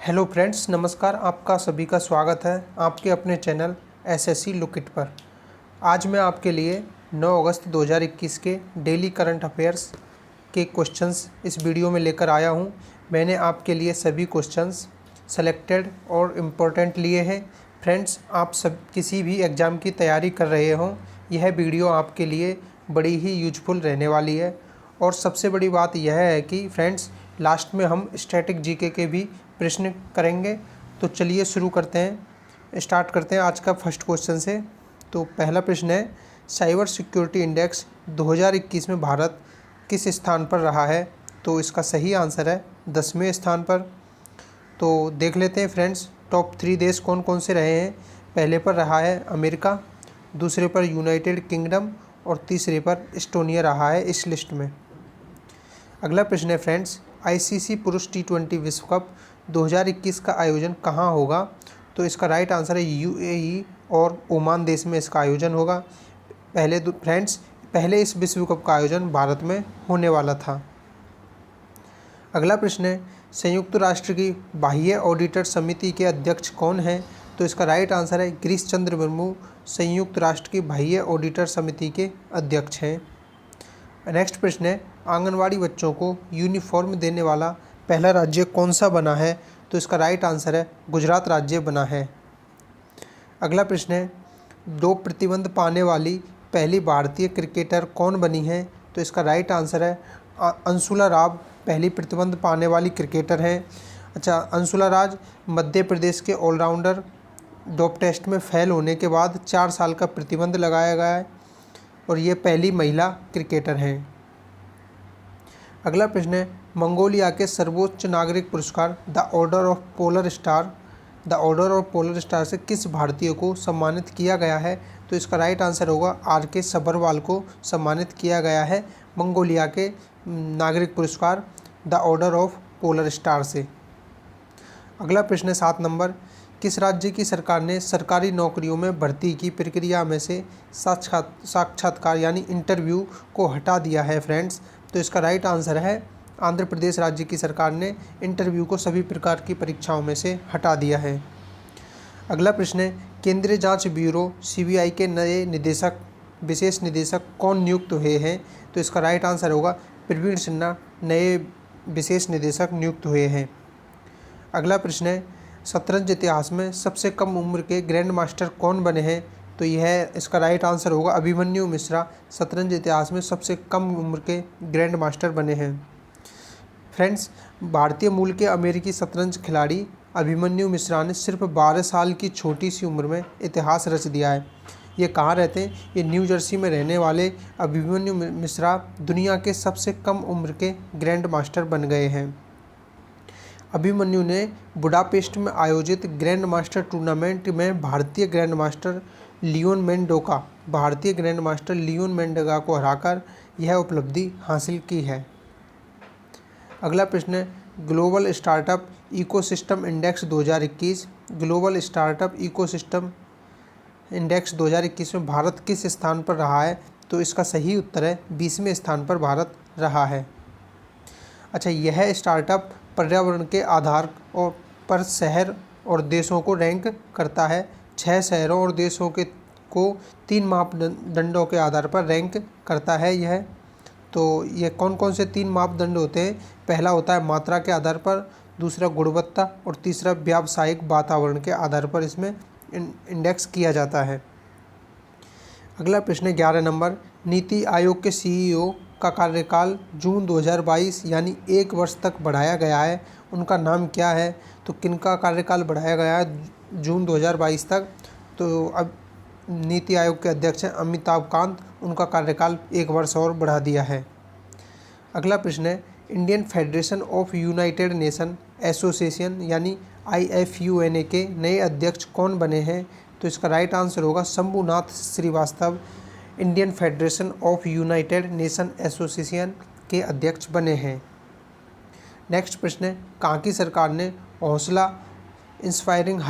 Hello friends, नमस्कार। आपका सभी का स्वागत है आपके अपने चैनल एसएससी लुक इट पर। आज मैं आपके लिए 9 अगस्त 2021 के डेली करंट अफेयर्स के क्वेश्चंस इस वीडियो में लेकर आया हूं। मैंने आपके लिए सभी क्वेश्चंस सेलेक्टेड और इम्पोर्टेंट लिए हैं। फ्रेंड्स, आप सब किसी भी एग्ज़ाम की तैयारी कर रहे हों, यह वीडियो आपके लिए बड़ी ही यूजफुल रहने वाली है। और सबसे बड़ी बात यह है कि फ्रेंड्स, लास्ट में हम स्टैटिक जीके के भी प्रश्न करेंगे। तो चलिए शुरू करते हैं, स्टार्ट करते हैं आज का फर्स्ट क्वेश्चन से। तो पहला प्रश्न है, साइबर सिक्योरिटी इंडेक्स 2021 में भारत किस स्थान पर रहा है? तो इसका सही आंसर है 10वें स्थान पर। तो देख लेते हैं फ्रेंड्स, टॉप 3 देश कौन कौन से रहे हैं। पहले पर रहा है अमेरिका, दूसरे पर यूनाइटेड किंगडम और तीसरे पर एस्टोनिया रहा है इस लिस्ट में। अगला प्रश्न है फ्रेंड्स, आईसीसी पुरुष T20 विश्व कप 2021 का आयोजन कहाँ होगा? तो इसका राइट आंसर है यूएई और ओमान देश में इसका आयोजन होगा। पहले इस विश्व कप का आयोजन भारत में होने वाला था। अगला प्रश्न है, संयुक्त राष्ट्र की बाह्य ऑडिटर समिति के अध्यक्ष कौन हैं? तो इसका राइट आंसर है गिरीश चंद्र मुर्मू संयुक्त राष्ट्र की बाह्य ऑडिटर समिति के अध्यक्ष हैं। नेक्स्ट प्रश्न है, आंगनवाड़ी बच्चों को यूनिफॉर्म देने वाला पहला राज्य कौन सा बना है? तो इसका राइट आंसर है गुजरात राज्य बना है। अगला प्रश्न है, 2 प्रतिबंध पाने वाली पहली भारतीय क्रिकेटर कौन बनी है? तो इसका राइट आंसर है अंशुला राव पहली प्रतिबंध पाने वाली क्रिकेटर हैं। अच्छा, अंशुला राज मध्य प्रदेश के ऑलराउंडर डोप टेस्ट में फेल होने के बाद 4 साल का प्रतिबंध लगाया गया है और ये पहली महिला क्रिकेटर हैं। अगला प्रश्न है, मंगोलिया के सर्वोच्च नागरिक पुरस्कार the order of polar star से किस भारतीय को सम्मानित किया गया है? तो इसका राइट आंसर होगा आर.के. सभरवाल को सम्मानित किया गया है मंगोलिया के नागरिक पुरस्कार the order of polar star से। अगला प्रश्न है 7 नंबर, किस राज्य की सरकार ने सरकारी नौकरियों में भर्ती की प्रक्रिया में से साक्षात्कार यानी इंटरव्यू को हटा दिया है फ्रेंड्स? तो इसका राइट आंसर है आंध्र प्रदेश राज्य की सरकार ने इंटरव्यू को सभी प्रकार की परीक्षाओं में से हटा दिया है। अगला प्रश्न है, केंद्रीय जांच ब्यूरो सीबीआई के नए विशेष निदेशक कौन नियुक्त हुए हैं? तो इसका राइट आंसर होगा प्रवीण सिन्हा नए विशेष निदेशक नियुक्त हुए हैं। अगला प्रश्न है, शतरंज इतिहास में सबसे कम उम्र के ग्रैंड मास्टर कौन बने हैं? तो यह इसका राइट आंसर होगा अभिमन्यु मिश्रा शतरंज इतिहास में सबसे कम उम्र के ग्रैंड मास्टर बने हैं। फ्रेंड्स, भारतीय मूल के अमेरिकी शतरंज खिलाड़ी अभिमन्यु मिश्रा ने सिर्फ 12 साल की छोटी सी उम्र में इतिहास रच दिया है। ये कहाँ रहते हैं? ये न्यू जर्सी में रहने वाले अभिमन्यु मिश्रा दुनिया के सबसे कम उम्र के ग्रैंड मास्टर बन गए हैं। अभिमन्यु ने बुडापेस्ट में आयोजित ग्रैंड मास्टर टूर्नामेंट में भारतीय ग्रैंड मास्टर लियोन मेंडोगा को हराकर यह उपलब्धि हासिल की है। अगला प्रश्न है, global startup ecosystem index 2021 global startup ecosystem index 2021 में भारत किस स्थान पर रहा है? तो इसका सही उत्तर है 20वें स्थान पर भारत रहा है। अच्छा, यह स्टार्टअप पर्यावरण के आधार पर शहर और देशों को रैंक करता है। 6 शहरों और देशों को 3 मापदंडों के आधार पर रैंक करता है यह। तो ये कौन कौन से 3 मापदंड होते हैं? पहला होता है मात्रा के आधार पर, दूसरा गुणवत्ता और तीसरा व्यावसायिक वातावरण के आधार पर इसमें इंडेक्स किया जाता है। अगला प्रश्न 11 नंबर, नीति आयोग के सीईओ का कार्यकाल जून 2022 यानी 1 वर्ष तक बढ़ाया गया है। उनका नाम क्या है? तो किनका कार्यकाल बढ़ाया गया है जून 2022 तक? तो अब नीति आयोग के अध्यक्ष हैं अमिताभ कांत, उनका कार्यकाल 1 वर्ष और बढ़ा दिया है। अगला प्रश्न है, Indian Federation of United Nation association यानी IFUNA के नए अध्यक्ष कौन बने हैं? तो इसका राइट आंसर होगा Shambhunath Srivastava Indian Federation of United Nation Association के अध्यक्ष बने हैं। नेक्स्ट प्रश्न है, कहाँ की सरकार ने हौसला इंस्पायरिंग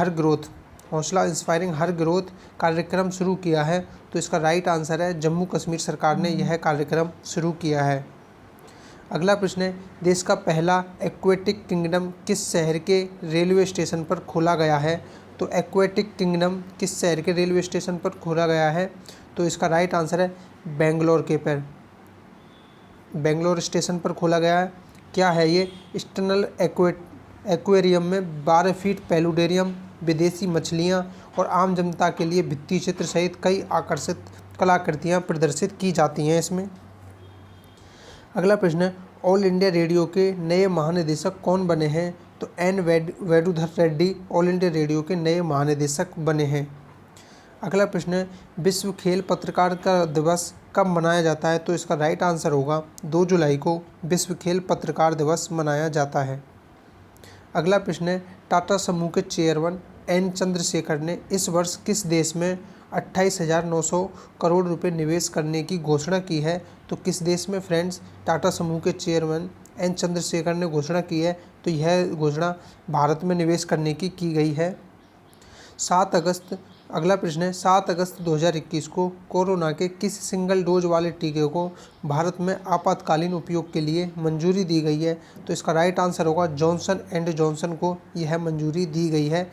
हर ग्रोथ कार्यक्रम शुरू किया है? तो इसका राइट आंसर है जम्मू कश्मीर सरकार ने यह कार्यक्रम शुरू किया है। अगला प्रश्न है, देश का पहला एक्वेटिक किंगडम किस शहर के रेलवे स्टेशन पर खोला गया है? तो एक्वेटिक किंगडम किस शहर के रेलवे स्टेशन पर खोला गया है? तो इसका राइट आंसर है बेंगलोर स्टेशन पर खोला गया है। क्या है ये? एक्सटर्नल एक्वेरियम में 12 फीट पेलुडेरियम, विदेशी मछलियाँ और आम जनता के लिए भित्ति चित्र सहित कई आकर्षित कलाकृतियाँ प्रदर्शित की जाती हैं इसमें। अगला प्रश्न है, ऑल इंडिया रेडियो के नए महानिदेशक कौन बने हैं? तो N Venudhar Reddy All India Radio के नए महानिदेशक बने हैं। अगला प्रश्न है, विश्व खेल पत्रकारिता दिवस कब मनाया जाता है? तो इसका राइट आंसर होगा 2 जुलाई को विश्व खेल पत्रकार दिवस मनाया जाता है। अगला प्रश्न है, टाटा समूह के चेयरमैन एन चंद्रशेखर ने इस वर्ष किस देश में 28,900 करोड़ रुपए निवेश करने की घोषणा की है? तो किस देश में फ्रेंड्स टाटा समूह के चेयरमैन एन चंद्रशेखर ने घोषणा की है? तो यह घोषणा भारत में निवेश करने की गई है। 7 अगस्त अगला प्रश्न है, 7 अगस्त 2021 को कोरोना के किस सिंगल डोज वाले टीके को भारत में आपातकालीन उपयोग के लिए मंजूरी दी गई है? तो इसका राइट आंसर होगा जॉनसन एंड जॉनसन को यह मंजूरी दी गई है।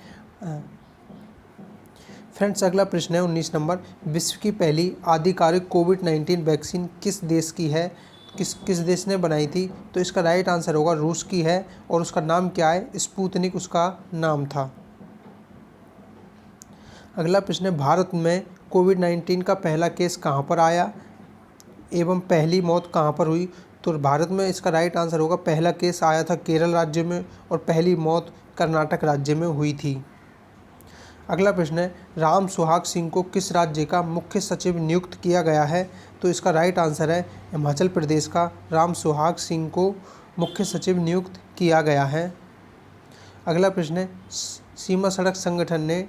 फ्रेंड्स अगला प्रश्न है 19 नंबर, विश्व की पहली आधिकारिक कोविड-19 वैक्सीन किस देश की है? किस देश ने बनाई थी? तो इसका राइट आंसर होगा रूस की है और उसका नाम क्या है? स्पुतनिक उसका नाम था। अगला प्रश्न है, भारत में कोविड-19 का पहला केस कहाँ पर आया एवं पहली मौत कहाँ पर हुई? तो भारत में इसका राइट आंसर होगा पहला केस आया था केरल राज्य में और पहली मौत कर्नाटक राज्य में हुई थी। अगला प्रश्न है, राम सुहाग सिंह को किस राज्य का मुख्य सचिव नियुक्त किया गया है? तो इसका राइट आंसर है हिमाचल प्रदेश का राम सुहाग सिंह को मुख्य सचिव नियुक्त किया गया है। अगला प्रश्न है, सीमा सड़क संगठन ने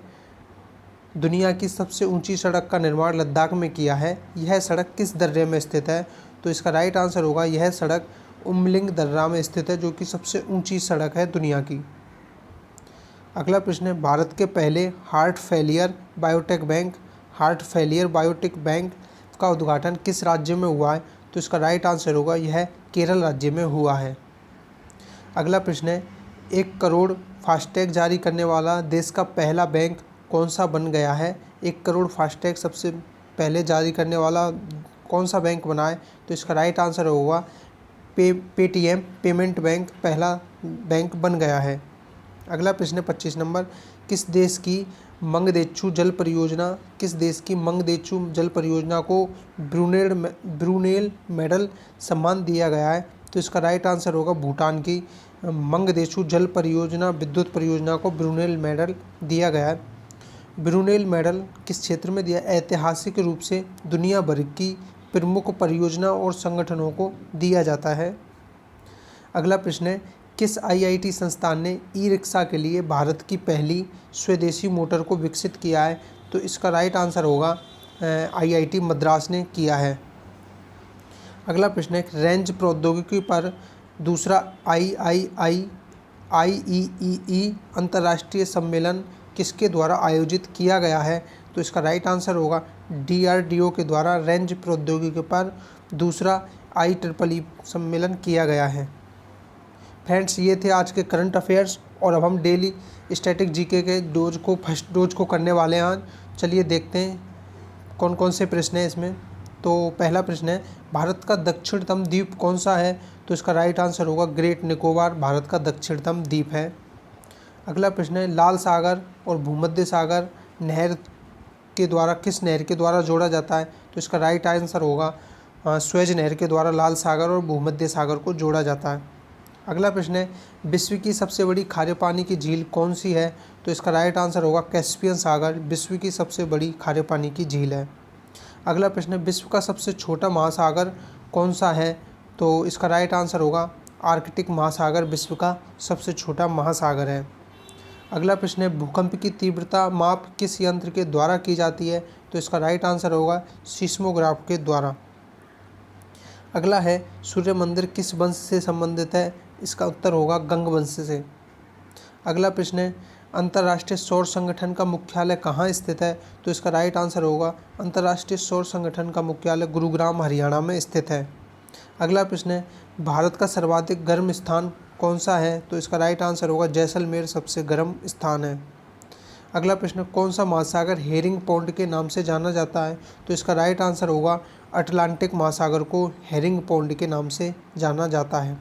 दुनिया की सबसे ऊंची सड़क का निर्माण लद्दाख में किया है। यह सड़क किस दर्रे में स्थित है? तो इसका राइट आंसर होगा यह सड़क उमलिंग दर्रा में स्थित है, जो कि सबसे ऊंची सड़क है दुनिया की। अगला प्रश्न है, भारत के पहले हार्ट फेलियर बायोटेक बैंक का उद्घाटन किस राज्य में हुआ है? तो इसका राइट आंसर होगा यह केरल राज्य में हुआ है। अगला प्रश्न है, 1 करोड़ फास्टैग जारी करने वाला देश का पहला बैंक कौन सा बन गया है? 1 करोड़ फास्टैग सबसे पहले जारी करने वाला कौन सा बैंक बना है? तो इसका राइट आंसर होगा पेटीएम पेमेंट बैंक पहला बैंक बन गया है। अगला प्रश्न 25 नंबर, किस देश की मंगदेचू जल परियोजना को ब्रूनेल मेडल सम्मान दिया गया है? तो इसका राइट आंसर होगा भूटान की मंगदेचू जल परियोजना विद्युत परियोजना को ब्रूनेल मेडल दिया गया है। ब्रूनेल मेडल किस क्षेत्र में दिया? ऐतिहासिक रूप से दुनिया भर की प्रमुख परियोजना और संगठनों को दिया जाता है। अगला प्रश्न है, किस आईआईटी संस्थान ने ई रिक्शा के लिए भारत की पहली स्वदेशी मोटर को विकसित किया है? तो इसका राइट आंसर होगा आईआईटी मद्रास ने किया है। अगला प्रश्न है, रेंज प्रौद्योगिकी पर दूसरा IEEE अंतर्राष्ट्रीय सम्मेलन किसके द्वारा आयोजित किया गया है? तो इसका राइट आंसर होगा DRDO के द्वारा रेंज प्रौद्योगिकी पर दूसरा IEEE सम्मेलन किया गया है। फ्रेंड्स ये थे आज के करंट अफेयर्स और अब हम डेली स्टैटिक जीके के फर्स्ट डोज को करने वाले हैं। चलिए देखते हैं कौन कौन से प्रश्न हैं इसमें। तो पहला प्रश्न है, भारत का दक्षिणतम द्वीप कौन सा है? तो इसका राइट आंसर होगा ग्रेट निकोबार भारत का दक्षिणतम द्वीप है। अगला प्रश्न है, लाल सागर और भूमध्य सागर नहर के द्वारा किस नहर के द्वारा जोड़ा जाता है? तो इसका राइट आंसर होगा स्वेज नहर के द्वारा लाल सागर और भूमध्य सागर को जोड़ा जाता है। अगला प्रश्न है, विश्व की सबसे बड़ी खारे पानी की झील कौन सी है? तो इसका राइट आंसर होगा कैस्पियन सागर विश्व की सबसे बड़ी खारे पानी की झील है। अगला प्रश्न है, विश्व का सबसे छोटा महासागर कौन सा है? तो इसका राइट आंसर होगा आर्कटिक महासागर विश्व का सबसे छोटा महासागर है। अगला प्रश्न है, भूकंप की तीव्रता माप किस यंत्र के द्वारा की जाती है? तो इसका राइट आंसर होगा सीस्मोग्राफ के द्वारा। अगला है, सूर्य मंदिर किस वंश से संबंधित है? इसका उत्तर होगा गंग वंश से। अगला प्रश्न है, अंतर्राष्ट्रीय सौर संगठन का मुख्यालय कहाँ स्थित है? तो इसका राइट आंसर होगा अंतर्राष्ट्रीय सौर संगठन का मुख्यालय गुरुग्राम हरियाणा में स्थित है। अगला प्रश्न है, भारत का सर्वाधिक गर्म स्थान कौन सा है? तो इसका राइट आंसर होगा जैसलमेर सबसे गर्म स्थान है। अगला प्रश्न, कौन सा महासागर हेरिंग पौंड के नाम से जाना जाता है? तो इसका राइट आंसर होगा अटलांटिक महासागर को हेरिंग पौंड के नाम से जाना जाता है।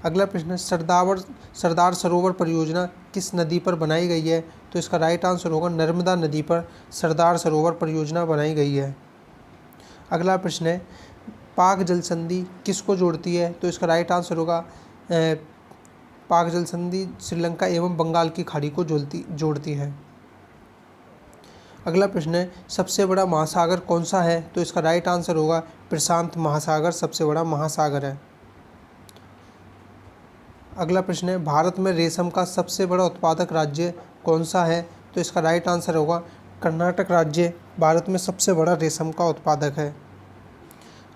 अगला प्रश्न, सरदार सरोवर परियोजना किस नदी पर बनाई गई है? तो इसका राइट आंसर होगा नर्मदा नदी पर सरदार सरोवर परियोजना बनाई गई है। अगला प्रश्न है, पाक जल संधि किसको जोड़ती है? तो इसका राइट आंसर होगा पाक जल संधि श्रीलंका एवं बंगाल की खाड़ी को जोड़ती है। अगला प्रश्न है, सबसे बड़ा महासागर कौन सा है? तो इसका राइट आंसर होगा प्रशांत महासागर सबसे बड़ा महासागर है। अगला प्रश्न है, भारत में रेशम का सबसे बड़ा उत्पादक राज्य कौन सा है? तो इसका राइट आंसर होगा कर्नाटक राज्य भारत में सबसे बड़ा रेशम का उत्पादक है।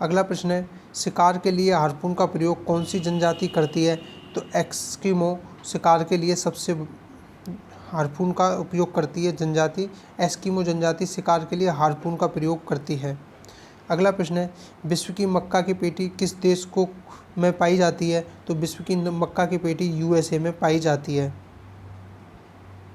अगला प्रश्न है, शिकार के लिए हार्पून का प्रयोग कौन सी जनजाति करती है? तो एस्किमो शिकार के लिए सबसे हार्पून का उपयोग करती है जनजाति, एस्किमो जनजाति शिकार के लिए हार्पून का प्रयोग करती है। अगला प्रश्न है, विश्व की मक्का की पेटी किस देश में पाई जाती है? तो विश्व की मक्का की पेटी यूएसए में पाई जाती है।